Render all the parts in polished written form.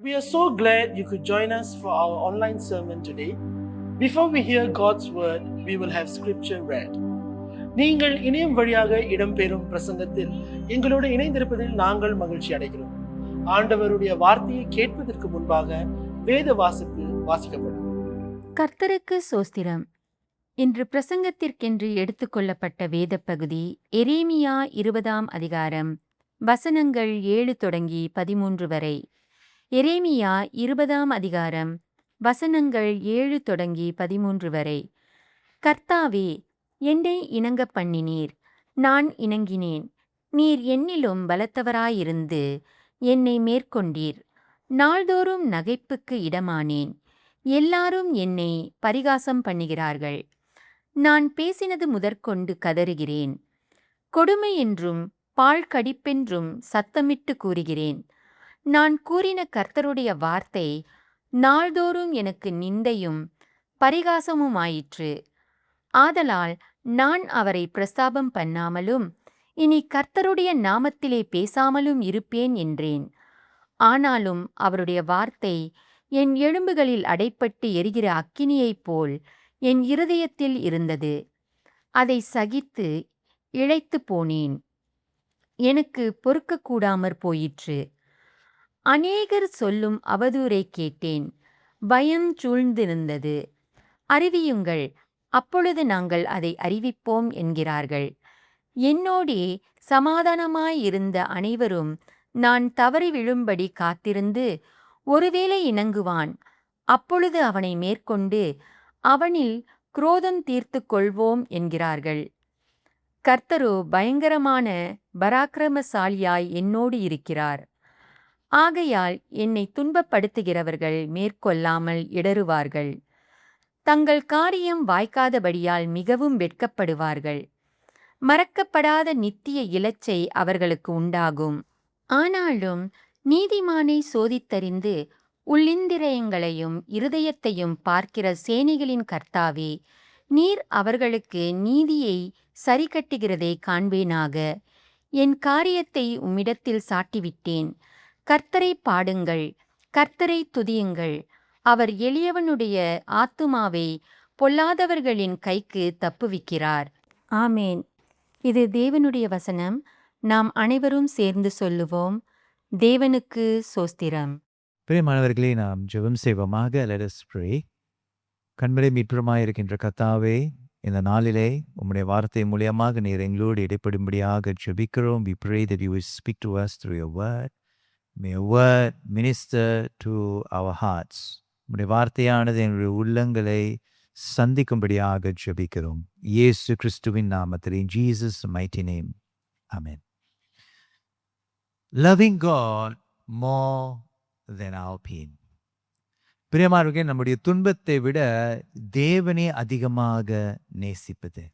We are so glad you could join us for our online sermon today. Before we hear God's word, we will have scripture read. நீங்கள் இணையம் வழியாக இடம்பெறும் பிரசங்கத்தில் எங்களோடு இணைந்திருப்பதில் நாங்கள் மகிழ்ச்சி அடைகிறோம். ஆண்டவருடைய வார்த்தையை கேட்பதற்கு முன்பாக வேத வாசிப்பு வாசிக்கப்படும். கர்த்தருக்கு சோஸ்திரம். இன்று பிரசங்கத்திற்கென்று எடுத்துக்கொள்ளப்பட்ட வேத பகுதி எரேமியா 20ஆம் அதிகாரம் வசனங்கள் 7 தொடங்கி 13 வரை. எரேமியா 20ஆம் அதிகாரம் வசனங்கள் 7 தொடங்கி 13 வரை. கர்த்தாவே, என்னை இணங்க பண்ணினீர், நான் இணங்கினேன். நீர் என்னிலும் பலத்தவராயிருந்து என்னை மேற்கொண்டீர். நாள்தோறும் நகைப்புக்கு இடமானேன். எல்லாரும் என்னை பரிகாசம் பண்ணுகிறார்கள். நான் பேசினது முதற்கொண்டு கதறுகிறேன். கொடுமை என்றும் பாழ் கடிப்பென்றும் சத்தமிட்டு கூறுகிறேன். நான் கூறின கர்த்தருடைய வார்த்தை நாள்தோறும் எனக்கு நிந்தையும் பரிகாசமுமாயிற்று. ஆதலால் நான் அவரை பிரஸ்தாபம் பண்ணாமலும் இனி கர்த்தருடைய நாமத்திலே பேசாமலும் இருப்பேன் என்றேன். ஆனாலும் அவருடைய வார்த்தை என் எலும்புகளில் அடைப்பட்டு எரிகிற அக்கினியைப் போல் என் இருதயத்தில் இருந்தது. அதை சகித்து இளைத்து போனேன். எனக்கு பொறுக்கக்கூடாமற் போயிற்று. அநேகர் சொல்லும் அவதூறை கேட்டேன். பயம் சூழ்ந்திருந்தது. அறிவியுங்கள், அப்பொழுது நாங்கள் அதை அறிவிப்போம் என்கிறார்கள். என்னோடே சமாதானமாயிருந்த அனைவரும் நான் தவறி விழும்படி காத்திருந்து ஒருவேளை இணங்குவான், அப்பொழுது அவனை மேற்கொண்டு அவனில் குரோதம் தீர்த்து கொள்வோம் என்கிறார்கள். கர்த்தரோ பயங்கரமான பராக்கிரமசாலியாய் என்னோடு இருக்கிறார். ஆகையால் என்னை துன்பப்படுத்துகிறவர்கள் மேற்கொள்ளாமல் இடறுவார்கள். தங்கள் காரியம் வாய்க்காதபடியால் மிகவும் வெட்கப்படுவார்கள். மறக்கப்படாத நித்திய இலச்சை அவர்களுக்கு உண்டாகும். ஆனாலும் நீதிமானை சோதித்தறிந்து உள்ளிந்திரியங்களையும் இருதயத்தையும் பார்க்கிற சேனைகளின் கர்த்தாவே, நீர் அவர்களுக்கு நீதியை சரிக்கட்டுகிறதை காண்பேனாக. என் காரியத்தை உம்மிடத்தில் சாட்டிவிட்டேன். கர்த்தரை பாடுங்கள், கர்த்தரை துதியுங்கள். அவர் எளியவனுடைய ஆத்துமாவை பொல்லாதவர்களின் கைக்கு தப்புவிக்கிறார். ஆமேன். இது தேவனுடைய வசனம். நாம் அனைவரும் சேர்ந்து சொல்லுவோம். தேவனுக்கு சோஸ்திரம். பிரியமானவர்களே, நாம் ஜெபம் செய்வோமாக. Let us pray. கண்மலை மீட்புமாயிருக்கின்ற கர்த்தாவே, இந்த நாளிலே உம்முடைய வார்த்தை மூலியமாக நீர் எங்களோடு இடைப்படும்படியாக ஜெபிக்கிறோம். We pray that you will speak to us through your word. May your word minister to our hearts. உம்முடைய வார்த்தையானது எங்களுடைய உள்ளங்களை சந்திக்கும்படியாக ஜெபிக்கிறோம். இயேசு கிறிஸ்துவின் நாமத்தில், in Jesus mighty name. Amen. Loving God more than our pain. பிரியமானவர்களே, நம்முடைய துன்பத்தை விட தேவனை அதிகமாக நேசிப்பது.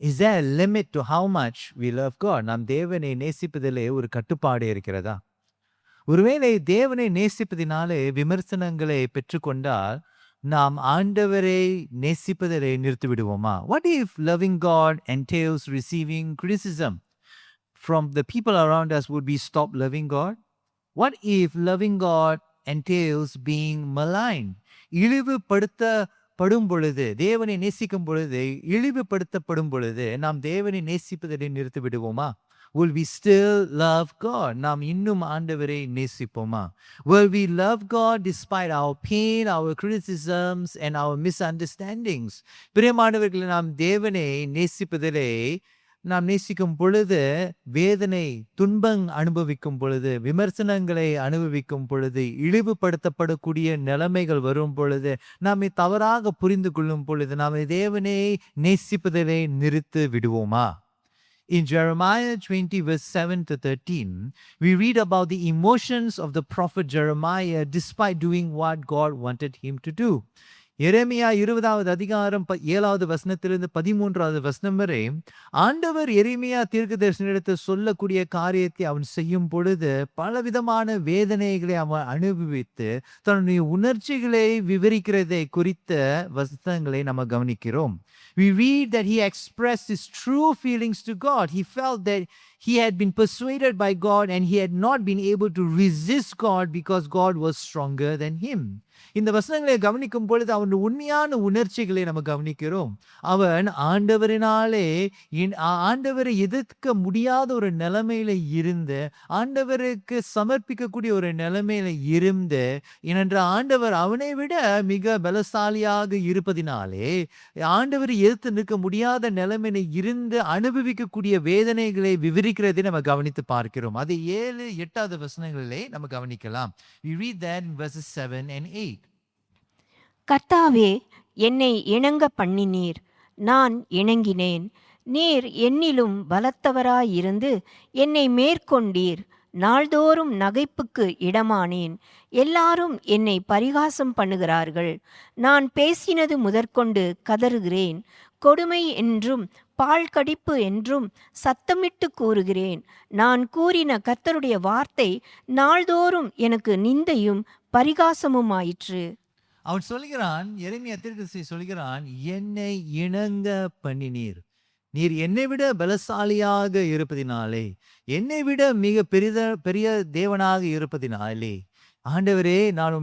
Is there a limit to how much we love God? நாம் தேவனை நேசிப்பதிலே ஒரு கட்டுப்பாடு இருக்கிறதா? ஒருவேளை தேவனை நேசிப்பதினாலே விமர்சனங்களை பெற்றுக்கொண்டால் நாம் ஆண்டவரை நேசிப்பதை நிறுத்திவிடுவோமா? What if loving God entails receiving criticism from the people around us? Would we stop loving God? What if loving God entails being maligned? இழிவுபடுத்தப்படும் பொழுது, தேவனை நேசிக்கும் பொழுது இழிவுபடுத்தப்படும் பொழுது நாம் தேவனை நேசிப்பதை நிறுத்தி விடுவோமா? Will we still love God? நாம் இன்னும் ஆண்டவரை நேசிப்போமா? Will we love God despite our pain, our criticisms and our misunderstandings? பிரியமானவர்களே, நாம் தேவனை நேசிப்பதிலே நாம் நேசிக்கும் பொழுது வேதனை, துன்பம் அனுபவிக்கும் பொழுது, விமர்சனங்களை அனுபவிக்கும் பொழுது, இழிவுபடுத்தப்படக்கூடிய நிலைமைகள் வரும் பொழுது, நம்மை தவறாக புரிந்து கொள்ளும் பொழுது நாம் தேவனை நேசிப்பதிலே நிறுத்தி விடுவோமா? In Jeremiah 20 verse 7 to 13, we read about the emotions of the prophet Jeremiah despite doing what God wanted him to do. எரேமியா 20வது அதிகாரம் 7வது வசனத்திலிருந்து 13வது வசனம் வரை ஆண்டவர் எரேமியா தீர்க்கதரிசனிடத்தில் சொல்லக்கூடிய காரியத்தை அவன் செய்யும் பொழுது பலவிதமான வேதனைகளை அவன் அனுபவித்து தன்னுடைய உணர்ச்சிகளை விவரிக்கிறதை குறித்த வசனங்களை நம்ம கவனிக்கிறோம். We read that he expressed his true feelings to God. He felt that he had been persuaded by God and he had not been able to resist God because God was stronger than him. இந்த வசனங்களை கவனிக்கும் பொழுது அவன் உண்மையான உணர்ச்சிகளை நம்ம கவனிக்கிறோம். அவன் ஆண்டவரினாலே ஆண்டவரை எதிர்க்க முடியாத ஒரு நிலைமையில இருந்து, ஆண்டவருக்கு சமர்ப்பிக்கக்கூடிய ஒரு நிலைமையில இருந்து, ஏனென்ற ஆண்டவர் அவனை விட மிக பலசாலியாக இருப்பதினாலே ஆண்டவரை எதிர்த்து நிற்க முடியாத நிலைமையில இருந்து அனுபவிக்கக்கூடிய வேதனைகளை விவரிக்கிறதை நம்ம கவனித்து பார்க்கிறோம். அது 7, 8வது வசனங்களிலே நம்ம கவனிக்கலாம். We read that in verses 7 and 8. கர்த்தாவே, என்னை இணங்க பண்ணினீர், நான் இணங்கினேன். நீர் என்னிலும் பலத்தவராயிருந்து என்னை மேற்கொண்டீர். நாள்தோறும் நகைப்புக்கு இடமானேன். எல்லாரும் என்னை பரிகாசம் பண்ணுகிறார்கள். நான் பேசினது முதற்கொண்டு கதறுகிறேன். கொடுமை என்றும் பால் கடிப்பு என்றும் சத்தமிட்டு கூறுகிறேன். நான் கூறின கர்த்தருடைய வார்த்தை நாள்தோறும் எனக்கு நிந்தையும் பரிகாசமுமாயிற்று. அவன் சொல்கிறான், எரேமியா தீர்க்கதரிசி சொல்கிறான், என்னை இணங்க பண்ணினீர். நீர் என்னை விட பலசாலியாக இருப்பதினாலே, என்னை விட மிக பெரிய தேவனாக இருப்பதினாலே, ஆண்டவரே, நான்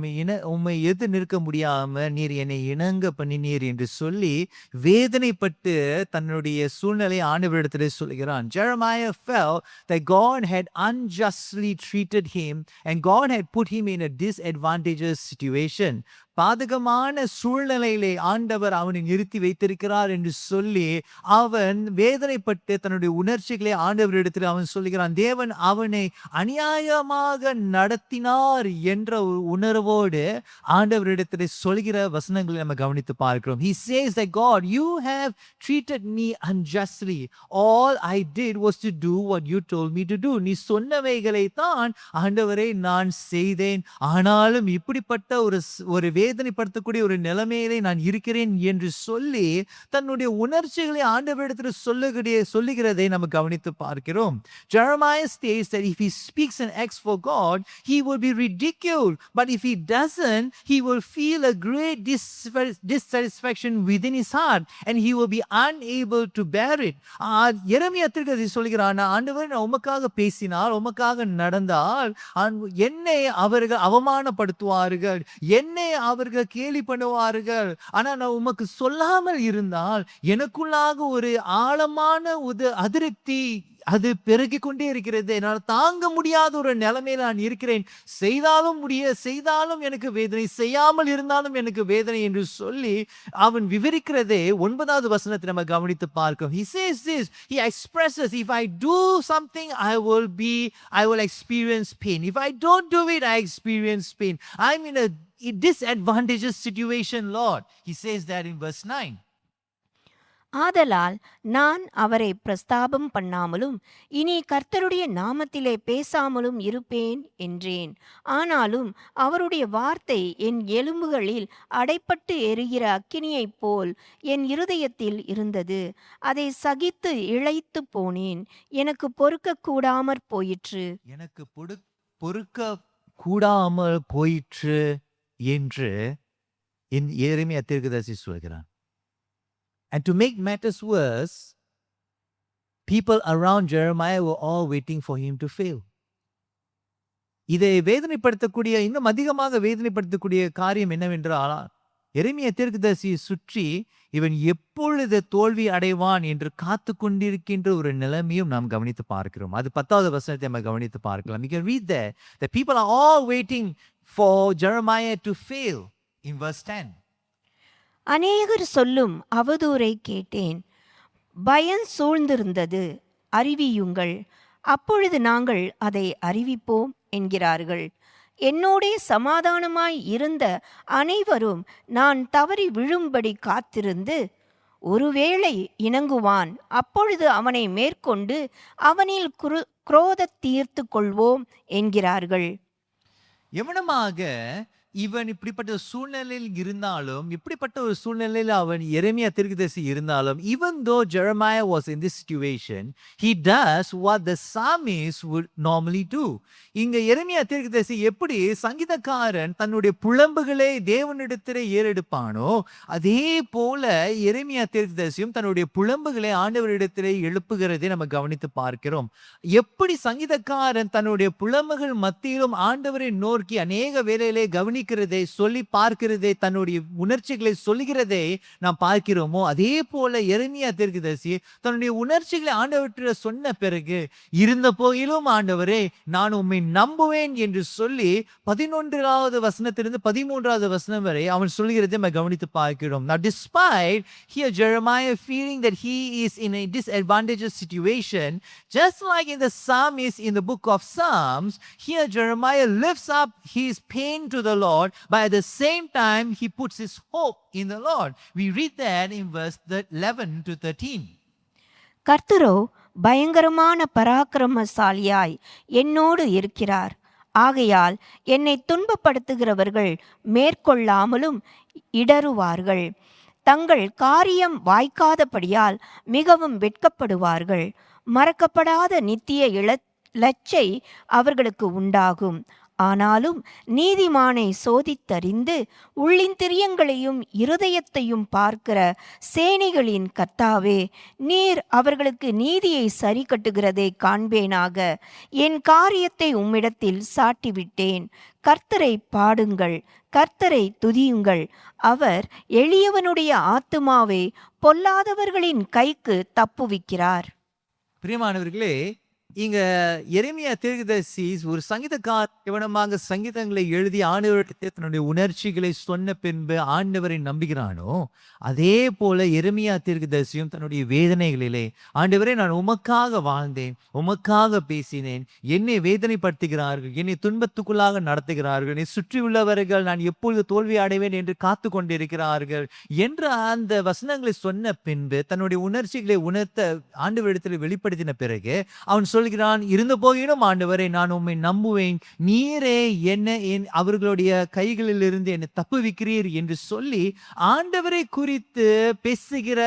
உம்மை எதிர்த்து நிற்க முடியாம நீர் என்னை இணங்க பண்ணினீர் என்று சொல்லி வேதனைப்பட்டு தன்னுடைய சூழ்நிலை ஆண்டவரிடத்தில் சொல்கிறான். Jeremiah felt that God had unjustly treated him and God had put him in a disadvantageous situation. பாதகமான சூழ்நிலையிலே ஆண்டவர் அவனை நிறுத்தி வைத்திருக்கிறார் என்று சொல்லி அவன் வேதனைப்பட்டு தன்னுடைய உணர்ச்சிகளை ஆண்டவரிடத்தில் அவன் சொல்லுகிறான். தேவன் அவனை அநியாயமாக நடத்தினார் என்ற ஒரு உணர்வோடு ஆண்டவரிடத்தில் சொல்கிற வசனங்களை நம்ம கவனித்து பார்க்கிறோம். He says that God, you have treated me unjustly. All I did was to do what you told me to do. நீ சொன்னவைகளை தான் ஆண்டவரே நான் செய்தேன். ஆனாலும் இப்படிப்பட்ட ஒரு வேதனைப்படுத்தக்கூடிய ஒரு நிலைமையிலே நான் இருக்கிறேன் என்று சொல்லி தன்னுடைய உணர்ச்சிகளை ஆண்டவரிடத்தில் சொல்லுகிறதை நம்ம கவனித்து பார்க்கிறோம். Jeremiah states that if he speaks and acts for God, he will be ridiculed. But if he doesn't, he will feel a great dissatisfaction within his heart and he will be unable to bear it. எரேமியா தீர்க்கதரிசி சொல்கிறான், ஆண்டவர் நான் உமக்காக பேசினால், உமக்காக நடந்தால் என்னை அவர்கள் அவமானப்படுத்துவார்கள், என்னை அவர்கள் கேலி பண்ணுவார்கள். ஆனா நான் உமக்கு சொல்லாமல் இருந்தால் எனக்குள்ளாக ஒரு ஆழமான அதிருப்தி அது பெருகிக் கொண்டே இருக்கிறது. என்னால் தாங்க முடியாத ஒரு நிலைமையில நான் இருக்கிறேன். செய்தாலும் எனக்கு வேதனை, செய்யாமல் இருந்தாலும் எனக்கு வேதனை என்று சொல்லி அவன் விவரிக்கிறதே 9வது வசனத்தை நம்ம கவனித்து பார்க்கிறோம். He says this, he expresses, if I do something I will experience pain. If I don't do it, I experience pain. I'm in a disadvantageous situation, Lord. He says that in verse 9. ஆதலால் நான் அவரை பிரஸ்தாபம் பண்ணாமலும் இனி கர்த்தருடைய நாமத்திலே பேசாமலும் இருப்பேன் என்றேன். ஆனாலும் அவருடைய வார்த்தை என் எலும்புகளில் அடைப்பட்டு எரிகிற அக்கினியைப் போல் என் இருதயத்தில் இருந்தது. அதை சகித்து இளைத்து போனேன். எனக்கு பொறுக்க கூடாமற் போயிற்று. எனக்கு பொறுக்க கூடாமல் போயிற்று என்று எரேமியா தீர்க்கதரிசி சொல்கிறான். And to make matters worse, people around Jeremiah were all waiting for him to fail. இதை வேதனைப்படுத்தக்கூடிய, இன்னும் அதிகமாக வேதனைப்படுத்தக்கூடிய காரியம் என்னவென்றால், எரேமியா தீர்க்கதரிசியை சுற்றி இவன் எப்பொழுது தோல்வி அடைவான் என்று காத்து கொண்டிருக்கின்ற ஒரு நிலைமையும் நாம் கவனித்து பார்க்கிறோம். அது 10வது வசனத்தை நம்ம கவனித்து பார்க்கலாம். You can read there that people are all waiting for Jeremiah to fail in verse 10. அநேகர் சொல்லும் அவதூறை கேட்டேன். பயம் சூழ்ந்திருந்தது, அறிவியுங்கள், அப்பொழுது நாங்கள் அதை அறிவிப்போம் என்கிறார்கள். என்னோடே சமாதானமாய் இருந்த அனைவரும் நான் தவறி விழும்படி காத்திருந்து, ஒருவேளை இணங்குவான், அப்பொழுது அவனை மேற்கொண்டு அவனில் குரோத தீர்த்து கொள்வோம் என்கிறார்கள். எவனமாக இவன் இப்படிப்பட்ட சூழ்நிலையில் இருந்தாலும், இப்படிப்பட்ட ஒரு சூழ்நிலையில அவன் எரேமியா தீர்க்கதரிசி இருந்தாலும், even though Jeremiah was in this situation, he does what the psalmist would normally do. இங்க எரேமியா தீர்க்கதரிசி எப்படி சங்கீதக்காரன் தன்னுடைய புலம்புகளை தேவனிடத்திலே ஏறெடுப்பானோ, அதே போல எரேமியா தீர்க்கதரிசியும் தன்னுடைய புலம்புகளை ஆண்டவரிடத்திலே எழுப்புகிறதை நம்ம கவனித்து பார்க்கிறோம். எப்படி சங்கீதக்காரன் தன்னுடைய புலம்புகள் மத்தியிலும் ஆண்டவரை நோக்கி அநேக வேளையிலே கவனிக்கிறதை, சொல்லி பார்க்கிறதை, தன்னுடைய உணர்ச்சிகளை சொல்லுகிறதை நாம் பார்க்கிறோமோ, அதே போல எரேமியா தீர்க்கதரிசி தன்னுடைய உணர்ச்சிகளை ஆண்டவர்கிட்ட சொன்ன பிறகு, இருந்த போதிலும் ஆண்டவரே நான் உம்மை நம்புவேன் என்று சொல்லி 11வது வசனத்திலிருந்து 13வது வசனம் வரை அவன் சொல்லுகிறதை நம்ம கவனித்து பார்க்கிறோம். Now despite here Jeremiah feeling that he is in a disadvantageous situation, just like in the psalmist in the book of Psalms, here Jeremiah lifts up his pain to the Lord, but at the same time he puts his hope in the Lord. We read that in verse 11 to 13. கர்த்தரோ பயங்கரமான பராக்கிரமசாலியாய் என்னோடு இருக்கிறார். ஆகையால் என்னை துன்பப்படுத்துகிறவர்கள் மேற்கொள்ளாமலும் இடறுவார்கள். தங்கள் காரியம் வாய்க்காதபடியால் மிகவும் வெட்கப்படுவார்கள். மறக்கப்படாத நித்திய லச்சை அவர்களுக்கு உண்டாகும். ஆனாலும் நீதிமானை சோதித்தறிந்து உள்ளிந்திரியங்களையும் இருதயத்தையும் பார்க்கிற சேனைகளின் கர்த்தாவே, நீர் அவர்களுக்கு நீதியை சரி கட்டுகிறதை காண்பேனாக. என் காரியத்தை உம்மிடத்தில் சாட்டிவிட்டேன். கர்த்தரை பாடுங்கள், கர்த்தரை துதியுங்கள். அவர் எளியவனுடைய ஆத்துமாவை பொல்லாதவர்களின் கைக்கு தப்புவிக்கிறார். பிரியமானவர்களே, இங்க எரேமியா தீர்க்கதரிசி ஒரு சங்கீதக்காரன் கவனமாக சங்கீதங்களை எழுதி ஆண்டவரிடத்தை தன்னுடைய உணர்ச்சிகளை சொன்ன பின்பு ஆண்டவரை நம்புகிறானோ, அதே போல எரேமியா தீர்க்கதரிசியும் தன்னுடைய வேதனைகளிலே, ஆண்டவரே நான் உமக்காக வாழ்ந்தேன், உமக்காக பேசினேன், என்னை வேதனைப்படுத்துகிறார்கள், என்னை துன்பத்துக்குள்ளாக நடத்துகிறார்கள், என்னை சுற்றியுள்ளவர்கள் நான் எப்பொழுது தோல்வி அடைவேன் என்று காத்து கொண்டிருக்கிறார்கள் என்ற அந்த வசனங்களை சொன்ன பின்பு தன்னுடைய உணர்ச்சிகளை உணர்த்த ஆண்டவரிடத்தில் வெளிப்படுத்தின பிறகு அவன் சொல்கிறான், இருந்த போதிலும் ஆண்டவரை நான் உம்மை நம்புவேன், நீரே என்ன அவர்களுடைய கைகளில் இருந்து என்னை தப்புவிக்கிறீர் என்று சொல்லி ஆண்டவரை குறித்து பேசுகிற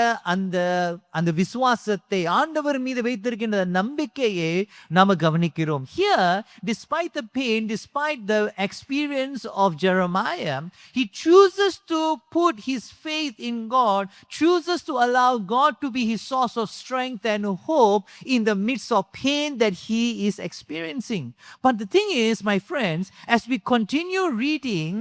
அந்த விசுவாசத்தை, ஆண்டவர் மீது வைத்திருக்கின்ற நம்பிக்கையை நாம கவனிக்கிறோம். Here, despite the pain, despite the experience of Jeremiah, he chooses to put his faith in God, chooses to allow God to be his source of strength and hope in the midst of pain that he is experiencing. But the thing is, my friends, as we continue reading,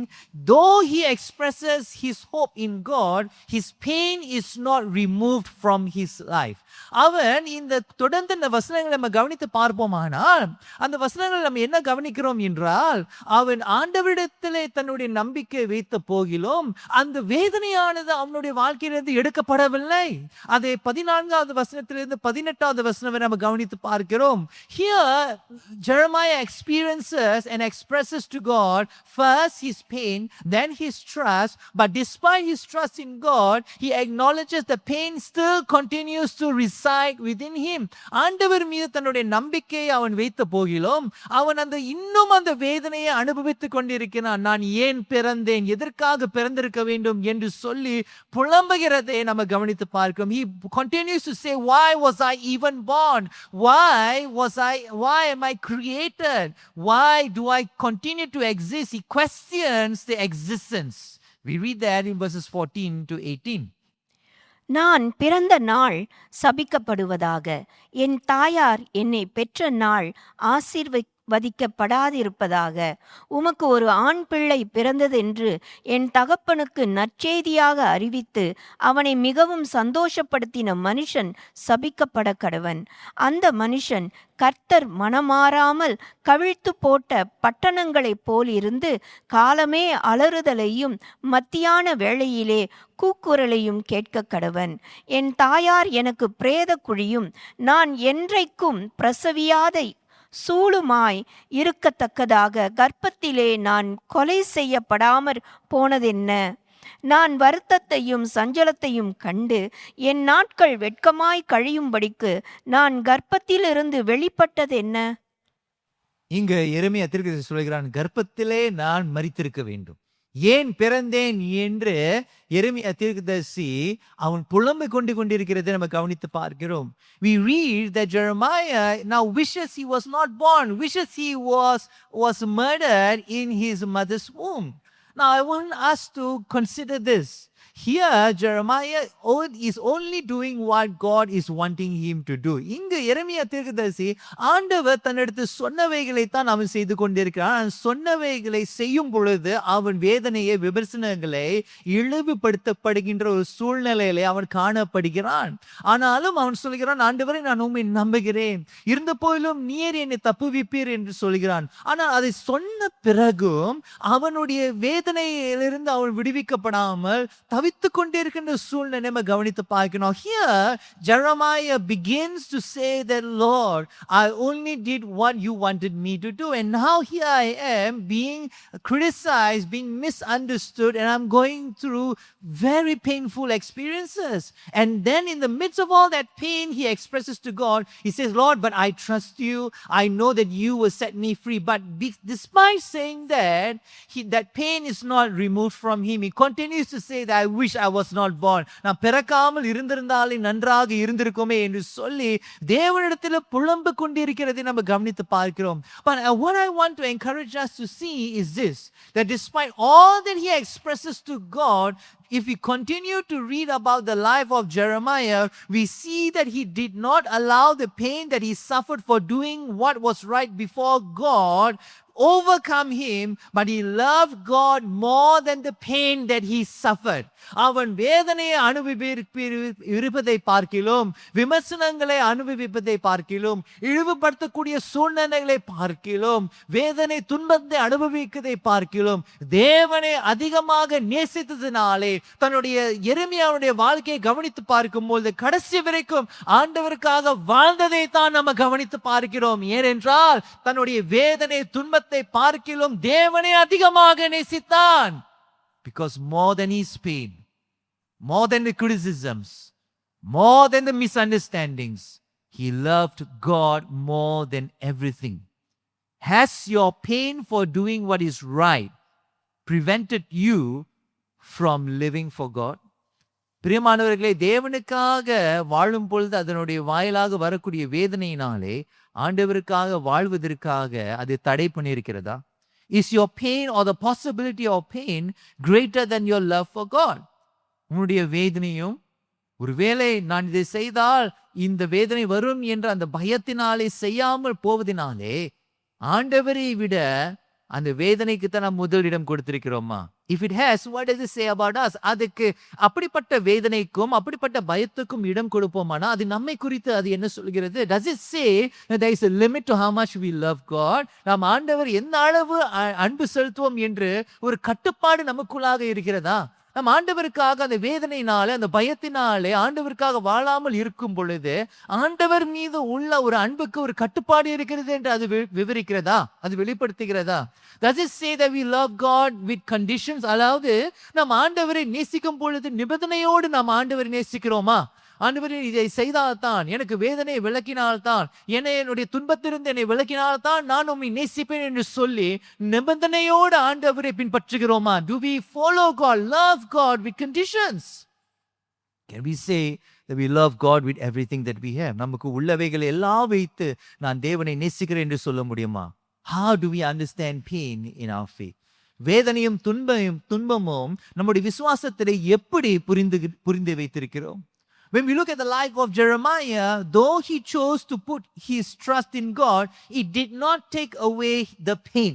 though he expresses his hope in God, his pain is not removed from his life. அவன் இந்த தொடர்ந்து இந்த வசனங்களை நம்ம கவனித்து பார்ப்போமானால், அந்த வசனங்கள் நம்ம என்ன கவனிக்கிறோம் என்றால், அவன் ஆண்டவரிடத்திலே தன்னுடைய நம்பிக்கை வைத்த போகிலும் அந்த வேதனையானது அவனுடைய வாழ்க்கையிலிருந்து எடுக்கப்படவில்லை. அதை 14வது வசனத்திலிருந்து 18வது வசனம் நம்ம கவனித்து பார்க்கிறோம். Here Jeremiah experiences and expresses to God first his pain, then his trust, but despite his trust in God, he acknowledges the pain still continues to reside within him. ஆண்டவர் மீது தன்னுடைய நம்பிக்கையை அவன் வைத்த போகிலும் அவன் இன்னும் அந்த வேதனையை அனுபவித்துக் கொண்டிருக்கிறான். நான் ஏன் பிறந்தேன், எதற்காக பிறந்திருக்க வேண்டும் என்று சொல்லி புலம்புகிறதை நம்ம கவனித்து பார்க்கிறோம். He continues to say, why was I even born? Why am I created? Why do I continue to exist? He questions the existence. We read that in verses 14 to 18. நான் பிறந்த நாள் சபிக்கப்படுவதாக, என் தாயார் என்னை பெற்ற நாள் ஆசீர்வதிக்கப்படாதிருப்பதாக. உமக்கு ஒரு ஆண் பிள்ளை பிறந்ததென்று என் தகப்பனுக்கு நற்செய்தியாக அறிவித்து அவனை மிகவும் சந்தோஷப்படுத்தின மனுஷன் சபிக்கப்பட கடவன். அந்த மனுஷன் கர்த்தர் மனமாறாமல் கவிழ்த்து போட்ட பட்டணங்களைப் போல் இருந்து காலமே அலறுதலையும் மத்தியான வேளையிலே கூக்குரலையும் கேட்க கடவன். என் தாயார் எனக்கு பிரேத குழியும் நான் என்றைக்கும் பிரசவியாத சூளுமாய் இருக்கத்தக்கதாக கர்ப்பத்திலே நான் கொலை செய்யப்படாமற் போனதென்ன? நான் வருத்தத்தையும் சஞ்சலத்தையும் கண்டு என் நாட்கள் வெட்கமாய் கழியும்படிக்கு நான் கர்ப்பத்திலிருந்து வெளிப்பட்டது என்ன? இங்க எரேமியா தீர்க்கதரிசி சொல்கிறான், கர்ப்பத்திலே நான் மரித்திருக்க வேண்டும். ஏன் பிறந்தேன் என்று எரேமியா தீர்க்கதரிசி அவன் புலம்பிக் கொண்டிருக்கிறதை நம்ம கவனித்து பார்க்கிறோம். We read that Jeremiah now wishes he was not born, wishes he was murdered in his mother's womb. Now I want us to consider this. Here Jeremiah is only doing what God is wanting him to do. இங்கு எரேமியா தீர்க்கதரிசி ஆண்டவர் தன்னிடத்து சொன்னவைகளை தான் அவன் செய்து கொண்டிருக்கிறான். சொன்னவைகளை செய்யும் பொழுது அவன் வேதனையை, விமர்சனங்களை, இழிவுபடுத்தப்படுகின்ற ஒரு சூழ்நிலையிலே அவன் காணப்படுகிறான். ஆனாலும் அவன் சொல்கிறான், ஆண்டவரை நான் உம்மை நம்புகிறேன், இருந்த போதிலும் நீர் என்னை தப்புவிப்பீர் என்று சொல்கிறான். ஆனால் அதை சொன்ன பிறகும் அவனுடைய வேதனையிலிருந்து அவன் விடுவிக்கப்படாமல் தவித்துக் கொண்டிருக்கின்ற சூழ்நிலை நம்ம கவனித்து பார்க்கணும். Here Jeremiah begins to say that, Lord, I only did what you wanted me to do, and now here I am being criticized, being misunderstood, and I'm going through very painful experiences. And then in the midst of all that pain, he expresses to God, he says, Lord, but I trust you, I know that you will set me free. But despite saying that, that pain is not removed from him. He continues to say that I wish I was not born. நான் பிறக்காமல் இருந்திருந்தாலே நன்றாக இருந்திருக்குமே என்று சொல்லி தேவனிடத்தில் புலம்பு கொண்டிருக்கிறதை நம்ம கவனித்து பார்க்கிறோம். But what I want to encourage us to see is this, that despite all that he expresses to God, if we continue to read about the life of Jeremiah, we see that he did not allow the pain that he suffered for doing what was right before God overcome him, but he loved God more than the pain that he suffered. அவன் வேதனையை அனுபவிப்பதை பார்க்கிலும், விமர்சனங்களை அனுபவிப்பதை பார்க்கிலும், இழிவுபடுத்தக்கூடிய சூழ்நிலைகளை பார்க்கிலும், வேதனை துன்பத்தை அனுபவிப்பதை பார்க்கிலும், தேவனை அதிகமாக நேசித்ததினாலே தன்னுடைய எரேமியாவுடைய வாழ்க்கையை கவனித்து பார்க்கும்போது கடைசி வரைக்கும் ஆண்டவருக்காக வாழ்ந்ததை தான் நம்ம கவனித்து பார்க்கிறோம். ஏனென்றால் தன்னுடைய வேதனை துன்பத்தை பார்க்கிலும் தேவனை அதிகமாக நேசித்தான். Because more than his pain, more than the criticisms, more than the misunderstandings, he loved God more than everything. Has your pain for doing what is right prevented you from living for God? பிரியமானவர்களே, தேவனுக்காக வாழும் பொழுது அதனுடைய வாயிலாக வரக்கூடிய வேதனையினாலே ஆண்டவருக்காக வாழ்வதற்காக அது தடை பண்ணியிருக்கிறதா? Is your pain or the possibility of pain greater than your love for God? உன்னுடைய வேதனையும், ஒருவேளை நான் இதை செய்தால் இந்த வேதனை வரும் என்ற அந்த பயத்தினாலே செய்யாமல் போவதினாலே ஆண்டவரை விட அந்த வேதனைக்கு தான் நாம் முதலிடம் கொடுத்திருக்கிறோமா? If it has, what does it say about us? அதுக்கு அப்படிப்பட்ட வேதனைக்கும் அப்படிப்பட்ட பயத்துக்கும் இடம் கொடுப்போமானா அது நம்மை குறித்து அது என்ன சொல்கிறது? Does it say that there is a limit to how much we love God? நாம் ஆண்டவர் எந்த அளவு அன்பு செலுத்துவோம் என்று ஒரு கட்டுப்பாடு நமக்குள்ளாக இருக்கிறதா? நம் ஆண்டவருக்காக அந்த வேதனையினாலே, அந்த பயத்தினாலே ஆண்டவருக்காக வாழாமல் இருக்கும் பொழுது ஆண்டவர் மீது உள்ள ஒரு அன்புக்கு ஒரு கட்டுப்பாடு இருக்கிறது என்று அது விவரிக்கிறதா? அது வெளிப்படுத்துகிறதா? Does it say that we love God with conditions? அதாவது நம் ஆண்டவரை நேசிக்கும் பொழுது நிபந்தனையோடு நாம் ஆண்டவரை நேசிக்கிறோமா? ஆண்டவரே, இதை செய்தால்தான், எனக்கு வேதனை விளக்கினால்தான், என்னுடைய துன்பத்திலிருந்து என்னை விளக்கினால்தான் நான் உம்மை நேசிப்பேன் என்று சொல்லி நிபந்தனையோடு ஆண்டவரை பின்பற்றுகிறோமா? Do we follow God, love God with conditions? Can we say that we love God with everything that we have? நமக்கு உள்ளவைகளை எல்லாம் வைத்து நான் தேவனை நேசிக்கிறேன் என்று சொல்ல முடியுமா? How do we understand pain in our faith? வேதனையும் துன்பமும் நம்முடைய விசுவாசத்திலே எப்படி புரிந்து வைத்திருக்கிறோம்? When we look at the life of Jeremiah, though he chose to put his trust in God, it did not take away the pain.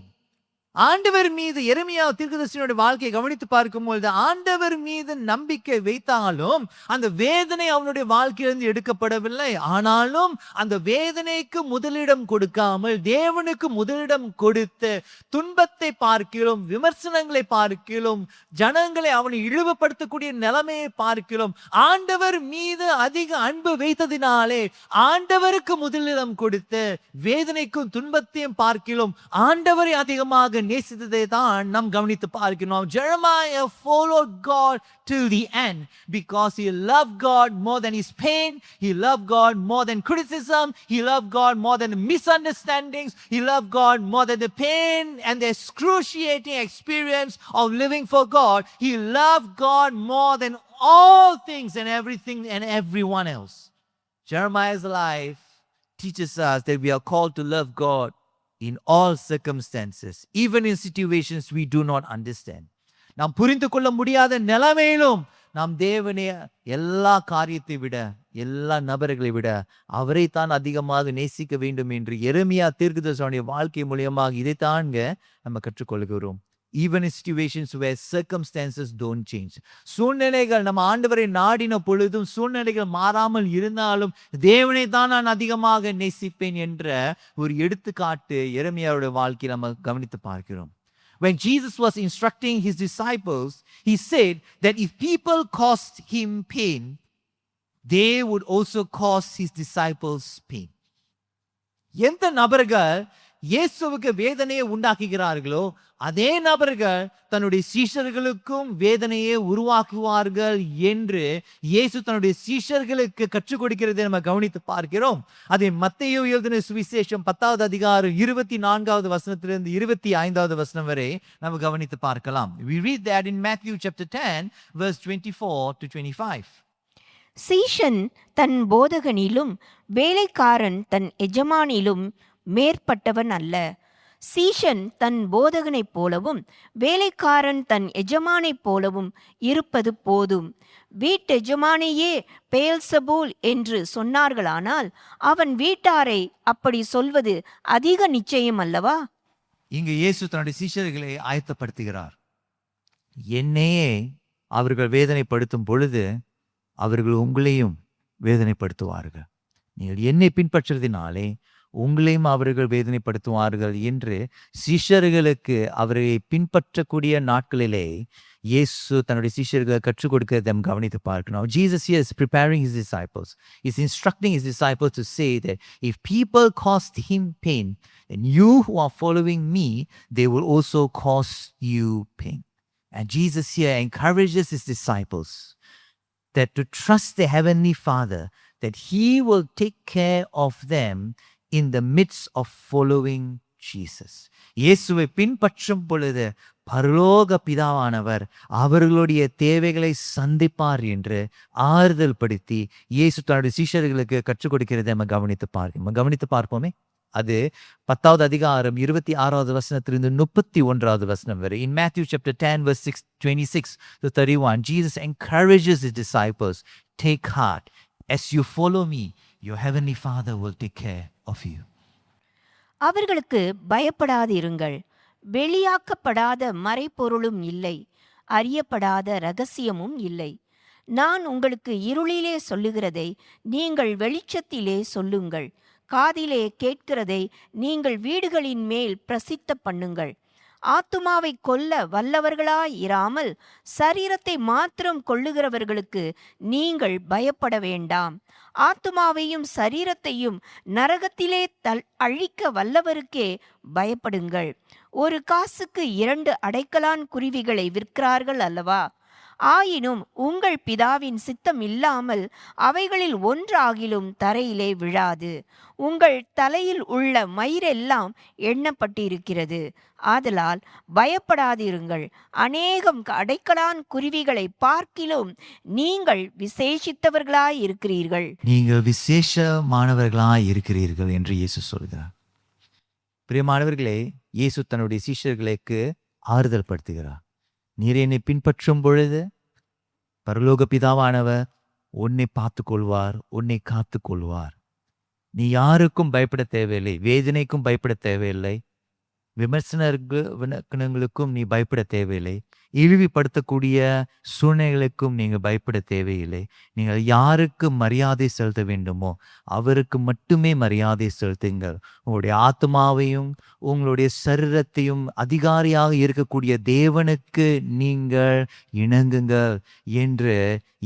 ஆண்டவர் மீது எரேமியா தீர்க்கதரிசியோட வாழ்க்கையை கவனித்து பார்க்கும்போது ஆண்டவர் மீது நம்பிக்கை வைத்தாலும் அந்த வேதனை அவனுடைய வாழ்க்கையிலிருந்து எடுக்கப்படவில்லை. ஆனாலும் அந்த வேதனைக்கு முதலிடம் கொடுக்காமல் தேவனுக்கு முதலிடம் கொடுத்து துன்பத்தை பார்க்கிறோம், விமர்சனங்களை பார்க்கிறோம், ஜனங்களை அவனை இழிவுபடுத்தக்கூடிய நிலைமையை பார்க்கிறோம். ஆண்டவர் மீது அதிக அன்பு வைத்ததினாலே ஆண்டவருக்கு முதலிடம் கொடுத்து வேதனைக்கும் துன்பத்தையும் பார்க்கிறோம். ஆண்டவரை அதிகமாக நேசித்ததை தான் நாம் கவனித்து பார்க்கிறோம். Jeremiah followed God till the end because he loved God more than his pain, he loved God more than criticism, he loved God more than the misunderstandings, he loved God more than the pain and the excruciating experience of living for God. He loved God more than all things and everything and everyone else. Jeremiah's life teaches us that we are called to love God in all circumstances, even in situations we do not understand. நாம் புரிந்து கொள்ள முடியாத நிலைமையிலும் நாம் தேவனை எல்லா காரியத்தை விட எல்லா நபர்களை விட அவரை தான் அதிகமாக நேசிக்க வேண்டும் என்று எரேமியா தீர்க்கதரிசியுடைய வாழ்க்கை மூலியமாக இதைத்தாங்க நம்ம கற்றுக்கொள்கிறோம். Even in situations where circumstances don't change. சூழ்நிலைகள் நம்ம ஆண்டவரை நாடின பொழுதும் சூழ்நிலைகள் மாறாமல் இருந்தாலும் தேவனை தான் நான் அதிகமாக நேசிப்பேன் என்ற ஒரு எடுத்துக்காட்டு எரேமியாவுடைய வாழ்க்கையை நம்ம கவனித்து பார்க்கிறோம். When Jesus was instructing his disciples, he said that if people caused him pain, they would also cause his disciples pain. எந்த நபர்கள் இயேசுவுக்கு வேதனையை உண்டாக்குகிறார்களோ அதே நபர்கள் தன்னுடைய சீஷர்களுக்கும் வேதனையை உருவாக்குவார்கள் என்று இயேசு தன்னுடைய சீஷர்களுக்கு கற்றுக் கொடுக்கிறதை நம்ம கவனித்து பார்க்கிறோம். அதை மத்தேயு எழுதின சுவிசேஷம் 10வது அதிகாரம் 24வது வசனத்திலிருந்து 25வது வசனம் வரை நம்ம கவனித்து பார்க்கலாம். We read that in Matthew chapter 10 verse 24 to 25. சீஷன் தன் போதகனிலும் வேலைக்காரன் தன் எஜமானிலும் மேற்பட்டவன் அல்ல. சீஷன் தன் போதகனைப் போலவும் வேலைக்காரன் தன் எஜமானைப் போலவும் இருப்பது போதும். வீட்டெஜமானையே பெயல்செபூல் என்று சொன்னார்களானால் அவன் வீட்டாரை அப்படி சொல்வது அதிக நிச்சயம் அல்லவா? இங்கு இயேசு தன்னுடைய சீஷர்களை ஆயத்தப்படுத்துகிறார். என்னையே அவர்கள் வேதனைப்படுத்தும் பொழுது அவர்கள் உங்களையும் வேதனைப்படுத்துவார்கள். நீங்கள் என்னை பின்பற்றுவதினாலே உங்களையும் அவர்கள் வேதனைப்படுத்துவார்கள் என்று சீஷர்களுக்கு அவரை பின்பற்றக்கூடிய நாட்களிலே இயேசு தன்னுடைய சீஷர்களை கற்றுக் கொடுக்கிறதை கவனித்து பார்க்கணும். Jesus here is preparing his disciples. He's instructing his disciples to say that if people caused him pain, then you who are following me, they will also cause you pain. And Jesus here encourages his disciples that to trust the Heavenly Father, that he will take care of them in the midst of following Jesus. இயேசுவை பின்பற்றும் பொழுது பரலோக பிதாவானவர் அவர்களுடைய தேவைகளை சந்திப்பார் என்று ஆறுதல் படுத்தி இயேசு தன்னுடைய சீஷர்களுக்கு கற்றுக் கொடுக்கிறதை நம்ம கவனித்து பார்ப்போமே. அது 10வது அதிகாரம் 26வது வசனத்திலிருந்து 31வது வசனம் வரை. In Matthew chapter 10 verse 26 to 31, Jesus encourages his disciples, take heart, as you follow me, your heavenly Father will take care of you. அவர்களுக்கு பயப்படாதிருங்கள். வெளியாக்கப்படாத மறைபொருளும் இல்லை, அறியப்படாத இரகசியமும் இல்லை. நான் உங்களுக்கு இருளிலே சொல்லுகிறதை நீங்கள் வெளிச்சத்திலே சொல்லுங்கள். காதிலே கேட்கிறதை நீங்கள் வீடுகளின் மேல் பிரசித்த பண்ணுங்கள். ஆத்துமாவை கொல்ல வல்லவர்களாய் இராமல் சரீரத்தை மாத்திரம் கொள்ளுகிறவர்களுக்கு நீங்கள் பயப்பட வேண்டாம். ஆத்துமாவையும் சரீரத்தையும் நரகத்திலே அழிக்க வல்லவருக்கே பயப்படுங்கள். ஒரு காசுக்கு 2 அடைக்கலான் குருவிகளை விற்கிறார்கள் அல்லவா? ஆயினும் உங்கள் பிதாவின் சித்தம் இல்லாமல் அவைகளில் ஒன்றாகிலும் தரையிலே விழாது. உங்கள் தலையில் உள்ள மயிரெல்லாம் எண்ணப்பட்டிருக்கிறது. ஆதலால் பயப்படாதிருங்கள். அநேகம் அடைக்கலான் குருவிகளை பார்க்கிலும் நீங்கள் விசேஷித்தவர்களாய் இருக்கிறீர்கள். நீங்கள் விசேஷமானவர்களாய் இருக்கிறீர்கள் என்று இயேசு சொல்கிறார். பிரியமானவர்களே, இயேசு தன்னுடைய சீஷர்களுக்கு ஆறுதல் படுத்துகிறார். நீர் என்னை பின்பற்றும் பொழுது பரலோக பிதாவானவர் உன்னை பார்த்து கொள்வார், உன்னை காத்து கொள்வார். நீ யாருக்கும் பயப்பட தேவையில்லை, வேதனைக்கும் பயப்பட தேவையில்லை, விமர்சனங்களுக்கும் நீ பயப்பட தேவையில்லை, இழிவுபடுத்தக்கூடிய சூழ்நிலைகளுக்கும் நீங்கள் பயப்பட தேவையில்லை. நீங்கள் யாருக்கு மரியாதை செலுத்த வேண்டுமோ அவருக்கு மட்டுமே மரியாதை செலுத்துங்கள். உங்களுடைய ஆத்மாவையும் உங்களுடைய சரீரத்தையும் அதிகாரியாக இருக்கக்கூடிய தேவனுக்கு நீங்கள் இணங்குங்கள் என்று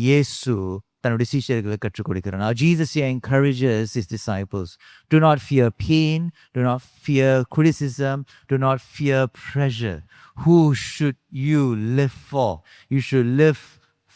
இயேசு தன்னுடைய சீஷர்களுக்கு கற்றுக் கொடுக்கிறார். Now Jesus here encourages his disciples, do not fear pain, do not fear criticism, do not fear pressure. Who should you live for? You should live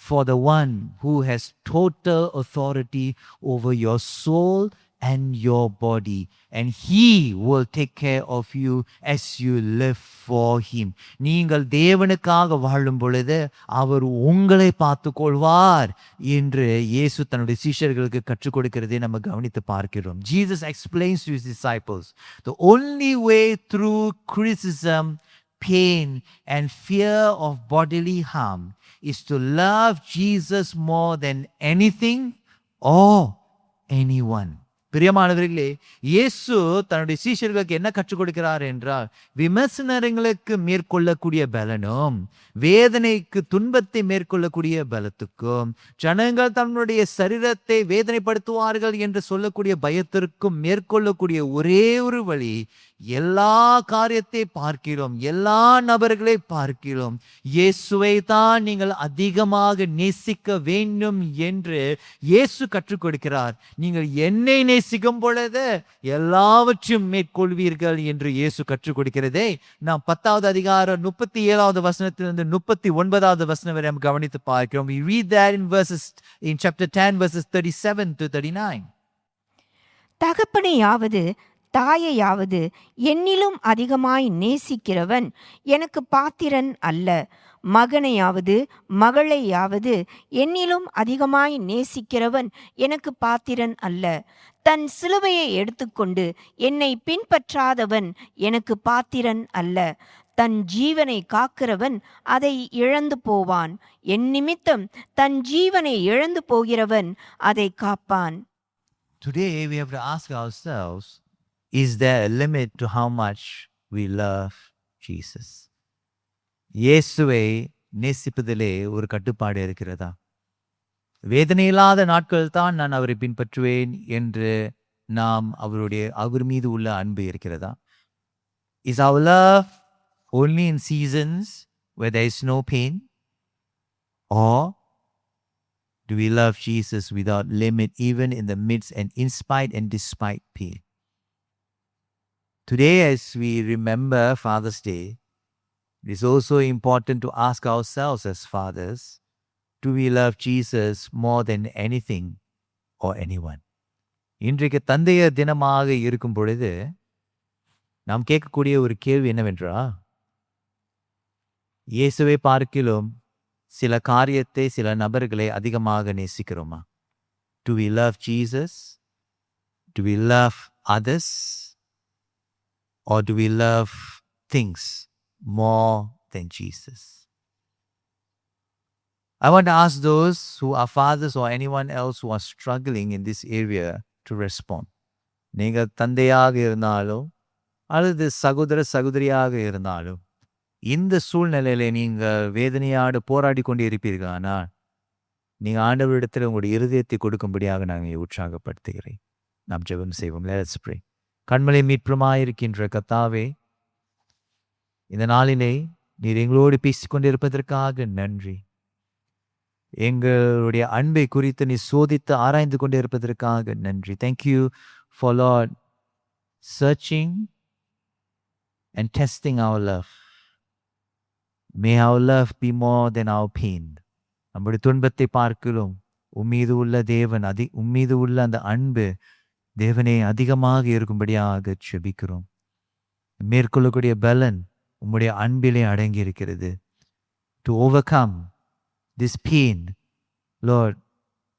for the one who has total authority over your soul and your body, and he will take care of you as you live for him. நீங்கள் தேவனுக்காக வாழும் பொழுது அவர் உங்களை பார்த்துக் கொள்வார் என்று இயேசு தன்னுடைய சீஷர்களுக்கு கற்றுக் கொடுக்கிறதை நம்ம கவனித்து பார்க்கிறோம். Jesus explains to his disciples the only way through criticism, pain and fear of bodily harm is to love Jesus more than anything or anyone. பிரியமானவர்களே, இயேசு தன்னுடைய சீஷர்களுக்கு என்ன கற்றுக் கொடுக்கிறார் என்றால், விமர்சனங்களுக்கு மேற்கொள்ளக்கூடிய பலனும் வேதனைக்கு துன்பத்தை மேற்கொள்ளக்கூடிய பலத்துக்கும், ஜனங்கள் தன்னுடைய சரீரத்தை வேதனைப்படுத்துவார்கள் என்று சொல்லக்கூடிய பயத்திற்கும் மேற்கொள்ளக்கூடிய ஒரே ஒரு வழி, எல்லா காரியத்தை பார்க்கிறோம், எல்லா நபர்களை பார்க்கிறோம், இயேசுவை தான் நீங்கள் அதிகமாக நேசிக்க வேண்டும் என்று இயேசு கற்றுக் கொடுக்கிறார். நீங்கள் என்னை நேசிக்கும் பொழுது எல்லாவற்றையும் மேற்கொள்வீர்கள் என்று இயேசு கற்றுக் கொடுக்கிறதே நாம் 10வது அதிகாரம் 37வது வசனத்திலிருந்து 39வது வசனம் வரை நாம் கவனித்து பார்க்கிறோம். We read that in chapter 10 verses 37 to 39. தகப்பனையாவது தாயையாவது என்னிலும் அதிகமாய் நேசிக்கிறவன் எனக்கு பாத்திரன் அல்ல. மகனையாவது மகளையாவது என்னிலும் அதிகமாய் நேசிக்கிறவன் எனக்கு பாத்திரன் அல்ல. தன் சிலுவையை எடுத்துக்கொண்டு என்னை பின்பற்றாதவன் எனக்கு பாத்திரன் அல்ல. தன் ஜீவனை காக்கிறவன் அதை இழந்து போவான். என் நிமித்தம் தன் ஜீவனை இழந்து போகிறவன் அதை காப்பான். Today we have to ask ourselves, is there a limit to how much we love Jesus? இயேசுவை நேசிப்பதிலே ஒரு கட்டுப்பாடு இருக்கிறதா? வேதனையில்லாத நாட்கள் தான் நான் அவரை பின்பற்றுவேன் என்று நாம் அவர் மீது உள்ள அன்பு இருக்கிறதா? Is our love only in seasons where there is no pain? Or do we love Jesus without limit, even in the midst and in spite and despite pain? Today, as we remember Father's Day, it is also important to ask ourselves as fathers, do we love Jesus more than anything or anyone? இன்றைக்கு தந்தையர் தினமாக இருக்கும் பொழுது நாம் கேட்கக்கூடிய ஒரு கேள்வி என்னவென்றால், இயேசுவை பார்க்கிலும் சில காரியத்தை, சில நபர்களை அதிகமாக நேசிக்கிறோமா? Do we love Jesus? Do we love others? Or do we love things more than Jesus? I want to ask those who are fathers or anyone else who are struggling in this area to respond. நீங்கள் தந்தையாக இருந்தாலும் அல்லது சகோதரியாக இருந்தாலும் இந்த சூழ்நிலையில நீங்கள் வேதனையோடு போராடி கொண்டு இருப்பீர்கள். ஆனால் நீங்கள் ஆண்டவரிடத்தில் உங்களுடைய இருதயத்தை கொடுக்கும்படியாக நாங்கள் உற்சாகப்படுத்துகிறேன். நாம் ஜெபம் செய்வோம். Let us pray. கண்மலை மீட்புமாயிருக்கின்ற கர்த்தாவே, இந்த நாளிலே நீர் எங்களோடு பேசிக்கொண்டிருப்பதற்காக நன்றி. எங்களுடைய அன்பை குறித்து நீ சோதித்து ஆராய்ந்து கொண்டிருப்பதற்காக நன்றி. Thank you for Lord searching and testing our love. May our love be more than our pain. நம்முடைய துன்பத்தை பார்க்கிறோம். உம்மீது உள்ள தேவன் உம்மீது உள்ள அந்த அன்பு தேவனே அதிகமாக இருக்கும்படியாக செபிக்கிறோம். மேற்கொள்ளக்கூடிய பலன் உம்முடைய அன்பிலே அடங்கி இருக்கிறது. To overcome this pain, Lord,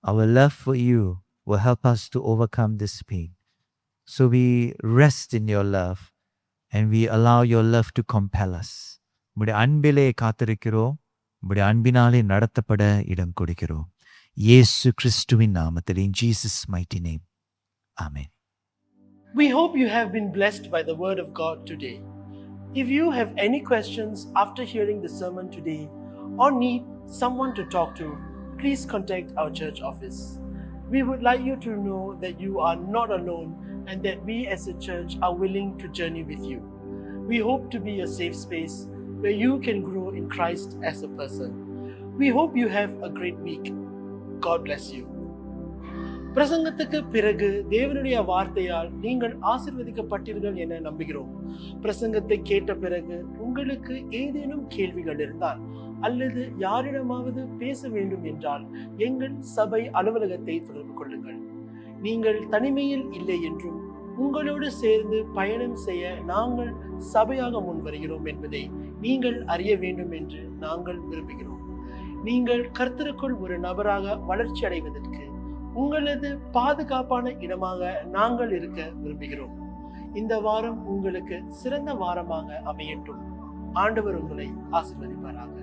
our love for you will help us to overcome this pain. So we rest in your love and we allow your love to compel us. உம்முடைய அன்பிலே காத்திருக்கிறோம். உம்முடைய அன்பினாலே நடத்தப்பட இடம் கொடுக்கிறோம். இயேசு கிறிஸ்துவின் நாமத்தில், in Jesus' mighty name. Amen. We hope you have been blessed by the word of God today. If you have any questions after hearing the sermon today or need someone to talk to, please contact our church office. We would like you to know that you are not alone and that we as a church are willing to journey with you. We hope to be a safe space where you can grow in Christ as a person. We hope you have a great week. God bless you. பிரசங்கத்துக்கு பிறகு தேவனுடைய வார்த்தையால் நீங்கள் ஆசீர்வதிக்கப்பட்டீர்கள் என நம்புகிறோம். பிரசங்கத்தை கேட்ட பிறகு உங்களுக்கு ஏதேனும் கேள்விகள் இருந்தால் அல்லது யாரிடமாவது பேச வேண்டும் என்றால் எங்கள் சபை அலுவலகத்தை தொடர்பு கொள்ளுங்கள். நீங்கள் தனிமையில் இல்லை என்றும் உங்களோடு சேர்ந்து பயணம் செய்ய நாங்கள் சபையாக முன்வருகிறோம் என்பதை நீங்கள் அறிய வேண்டும் என்று நாங்கள் விரும்புகிறோம். நீங்கள் கர்த்தருக்குள் ஒரு நபராக வளர்ச்சி அடைவதற்கு உங்களது பாதுகாப்பான இடமாக நாங்கள் இருக்க விரும்புகிறோம். இந்த வாரம் உங்களுக்கு சிறந்த வாரமாக அமையட்டும். ஆண்டவர் உங்களை ஆசீர்வதிப்பாராக.